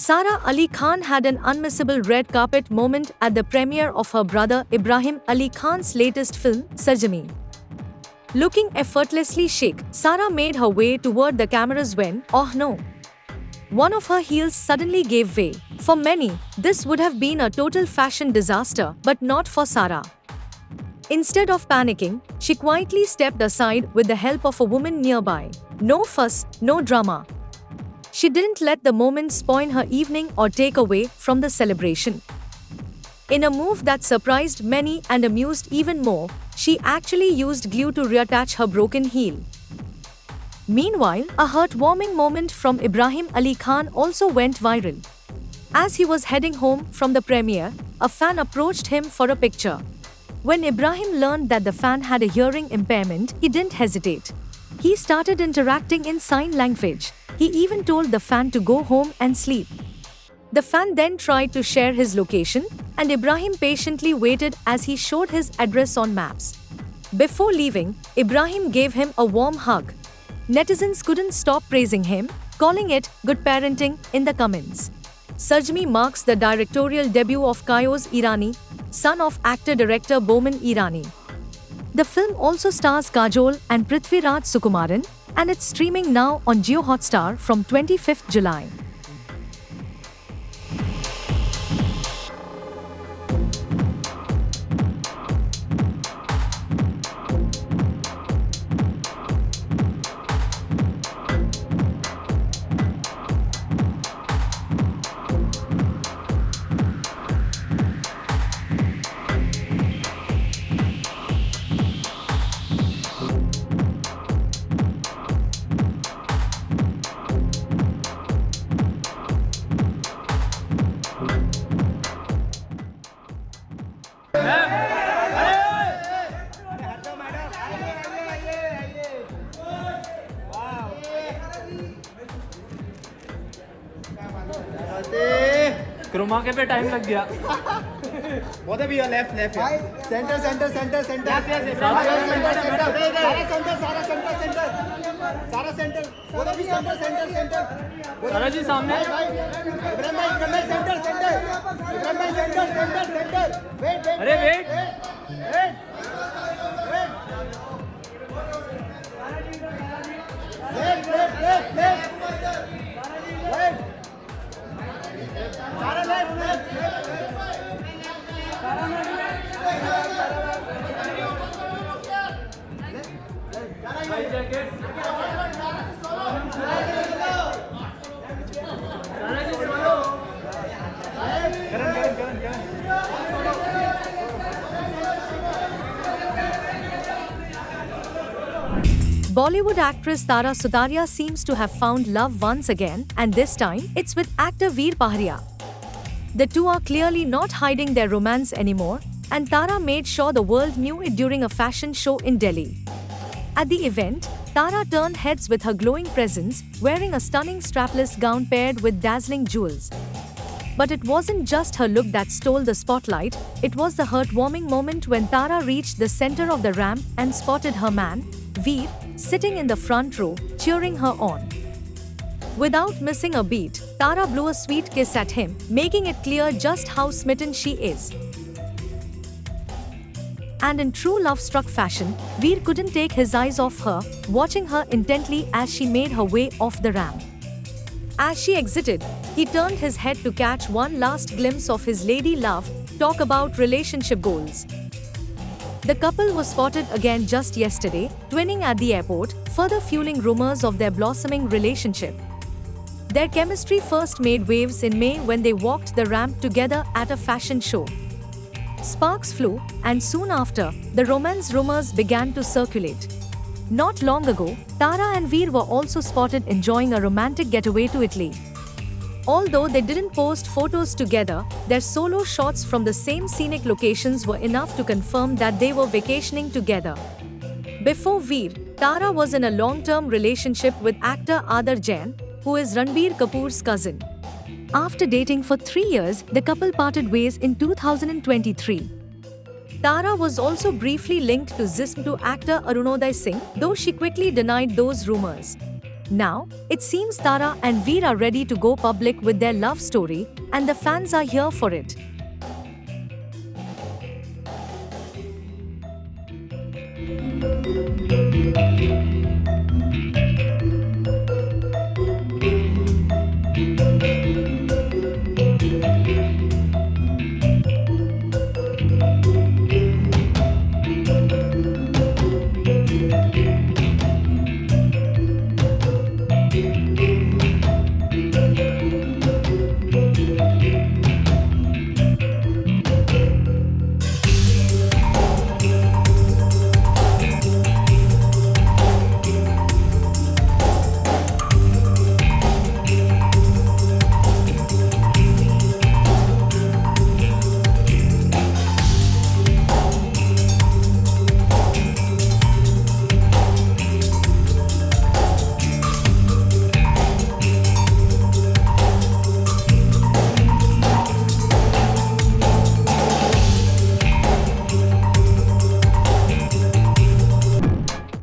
Sara Ali Khan had an unmissable red carpet moment at the premiere of her brother Ibrahim Ali Khan's latest film, Sarjami. Looking effortlessly chic, Sara made her way toward the cameras when, oh no, one of her heels suddenly gave way. For many, this would have been a total fashion disaster, but not for Sara. Instead of panicking, she quietly stepped aside with the help of a woman nearby. No fuss, no drama. She didn't let the moment spoil her evening or take away from the celebration. In a move that surprised many and amused even more, she actually used glue to reattach her broken heel. Meanwhile, a heartwarming moment from Ibrahim Ali Khan also went viral. As he was heading home from the premiere, a fan approached him for a picture. When Ibrahim learned that the fan had a hearing impairment, he didn't hesitate. He started interacting in sign language. He even told the fan to go home and sleep. The fan then tried to share his location, and Ibrahim patiently waited as he showed his address on maps. Before leaving, Ibrahim gave him a warm hug. Netizens couldn't stop praising him, calling it good parenting in the comments. Sarjami marks the directorial debut of Kaios Irani, son of actor-director Boman Irani. The film also stars Kajol and Prithviraj Sukumaran, and it's streaming now on Jio Hotstar from 25th July. Croma के पे time लग गया Both of you are left. Center. Sara center. Both of you center. सारा जी सामने Ibrahim bhai, center. Wait. अरे wait Wait. Sara left. Bollywood actress Tara Sutaria seems to have found love once again, and this time, it's with actor Veer Paharia. The two are clearly not hiding their romance anymore, and Tara made sure the world knew it during a fashion show in Delhi. At the event, Tara turned heads with her glowing presence, wearing a stunning strapless gown paired with dazzling jewels. But it wasn't just her look that stole the spotlight, it was the heartwarming moment when Tara reached the center of the ramp and spotted her man, Veer, sitting in the front row, cheering her on. Without missing a beat, Tara blew a sweet kiss at him, making it clear just how smitten she is. And in true love-struck fashion, Veer couldn't take his eyes off her, watching her intently as she made her way off the ramp. As she exited, he turned his head to catch one last glimpse of his lady love, talk about relationship goals. The couple was spotted again just yesterday, twinning at the airport, further fueling rumors of their blossoming relationship. Their chemistry first made waves in May when they walked the ramp together at a fashion show. Sparks flew, and soon after, the romance rumors began to circulate. Not long ago, Tara and Veer were also spotted enjoying a romantic getaway to Italy. Although they didn't post photos together, their solo shots from the same scenic locations were enough to confirm that they were vacationing together. Before Veer, Tara was in a long-term relationship with actor Aadar Jain, who is Ranbir Kapoor's cousin. After dating for 3 years, the couple parted ways in 2023. Tara was also briefly linked to Zism to actor Arunodai Singh, though she quickly denied those rumors. Now, it seems Tara and Veer are ready to go public with their love story, and the fans are here for it.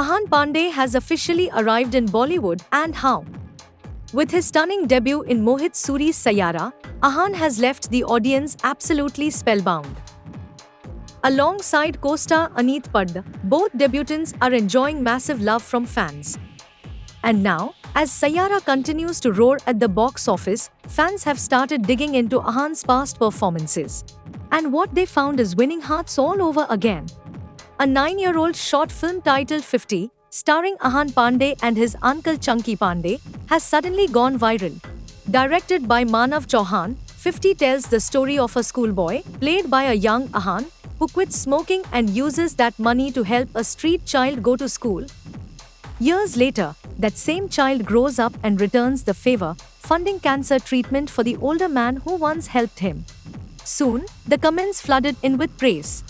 Ahan Pandey has officially arrived in Bollywood, and how? With his stunning debut in Mohit Suri's Sayara, Ahan has left the audience absolutely spellbound. Alongside co-star Aneet Pad, both debutants are enjoying massive love from fans. And now, as Sayara continues to roar at the box office, fans have started digging into Ahan's past performances. And what they found is winning hearts all over again. A 9-year-old short film titled 50, starring Ahan Pandey and his uncle Chunky Pandey, has suddenly gone viral. Directed by Manav Chauhan, 50 tells the story of a schoolboy, played by a young Ahan, who quits smoking and uses that money to help a street child go to school. Years later, that same child grows up and returns the favor, funding cancer treatment for the older man who once helped him. Soon, the comments flooded in with praise.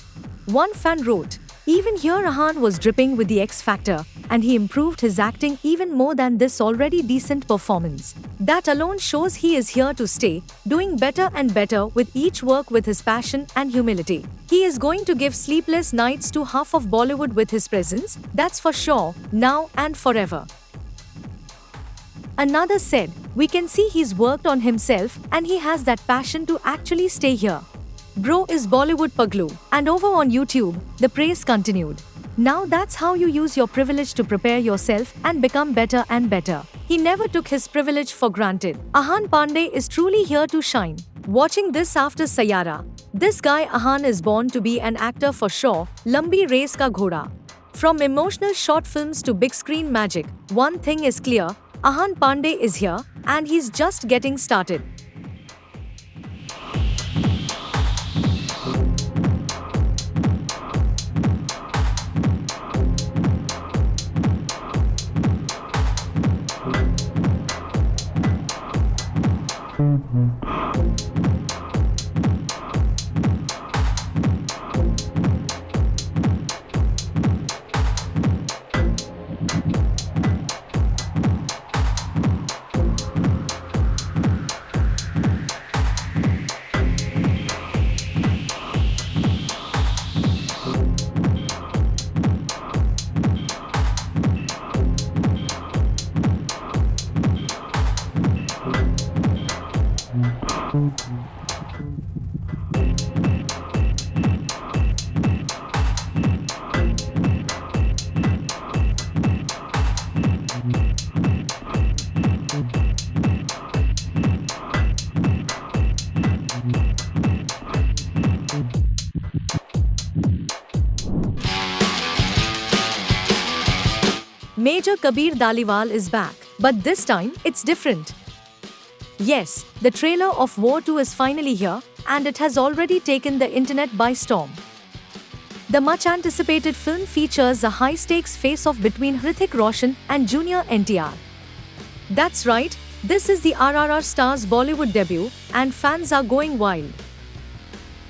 One fan wrote, "Even here Ahan was dripping with the X factor, and he improved his acting even more than this already decent performance. That alone shows he is here to stay, doing better and better with each work with his passion and humility. He is going to give sleepless nights to half of Bollywood with his presence, that's for sure, now and forever." Another said, "We can see he's worked on himself and he has that passion to actually stay here. Bro is Bollywood Paglu." And over on YouTube, the praise continued. "Now that's how you use your privilege to prepare yourself and become better and better. He never took his privilege for granted. Ahan Pandey is truly here to shine." Watching this after Sayara, this guy Ahan is born to be an actor for sure, Lambi Race Ka Ghoda. From emotional short films to big screen magic, one thing is clear, Ahan Pandey is here, and he's just getting started. Major Kabir Dhaliwal is back, but this time, it's different. Yes, the trailer of War 2 is finally here, and it has already taken the internet by storm. The much-anticipated film features a high-stakes face-off between Hrithik Roshan and Junior NTR. That's right, this is the RRR star's Bollywood debut, and fans are going wild.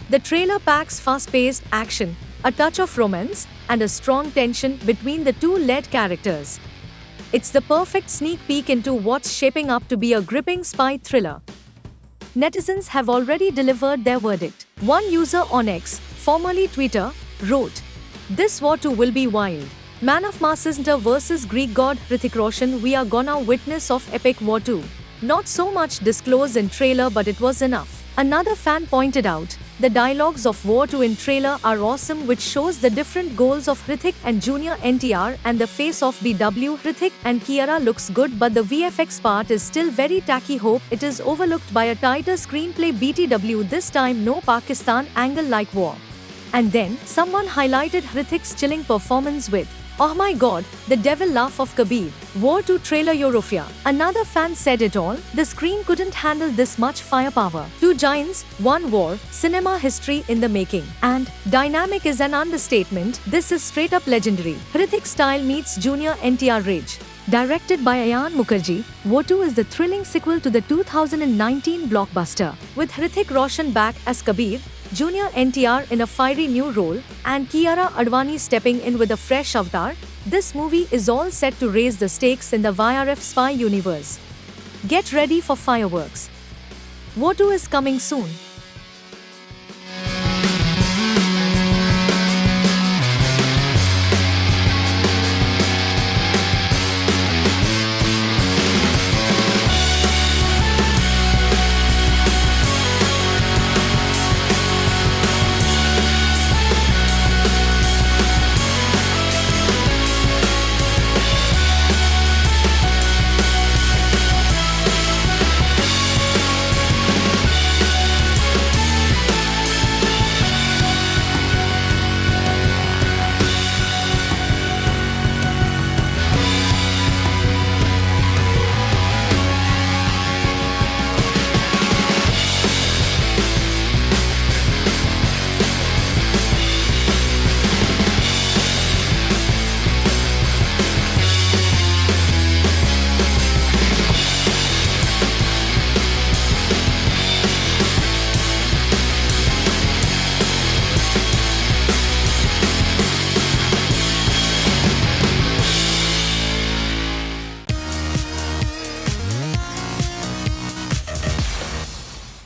The trailer packs fast-paced action, a touch of romance, and a strong tension between the two lead characters. It's the perfect sneak peek into what's shaping up to be a gripping spy thriller. Netizens have already delivered their verdict. One user on X, formerly Twitter, wrote, "This War 2 will be wild. Man of Masses versus Greek god Hrithik Roshan. We are gonna witness of epic War 2. Not so much disclosed in trailer, but it was enough. Another fan pointed out, the dialogues of War 2 in trailer are awesome, which shows the different goals of Hrithik and Junior NTR, and the face of BW Hrithik and Kiara looks good, but the VFX part is still very tacky. Hope it is overlooked by a tighter screenplay. BTW, this time no Pakistan angle like War. And then, someone highlighted Hrithik's chilling performance with, "Oh my god, the devil laugh of Kabir." War 2 trailer Eurofia. Another fan said it all, the screen couldn't handle this much firepower. Two giants, one war, cinema history in the making. And dynamic is an understatement, this is straight up legendary. Hrithik style meets Junior NTR rage. Directed by Ayan Mukherjee, War 2 is the thrilling sequel to the 2019 blockbuster. With Hrithik Roshan back as Kabir, Junior NTR in a fiery new role, and Kiara Advani stepping in with a fresh avatar, this movie is all set to raise the stakes in the YRF spy universe. Get ready for fireworks. War 2 is coming soon.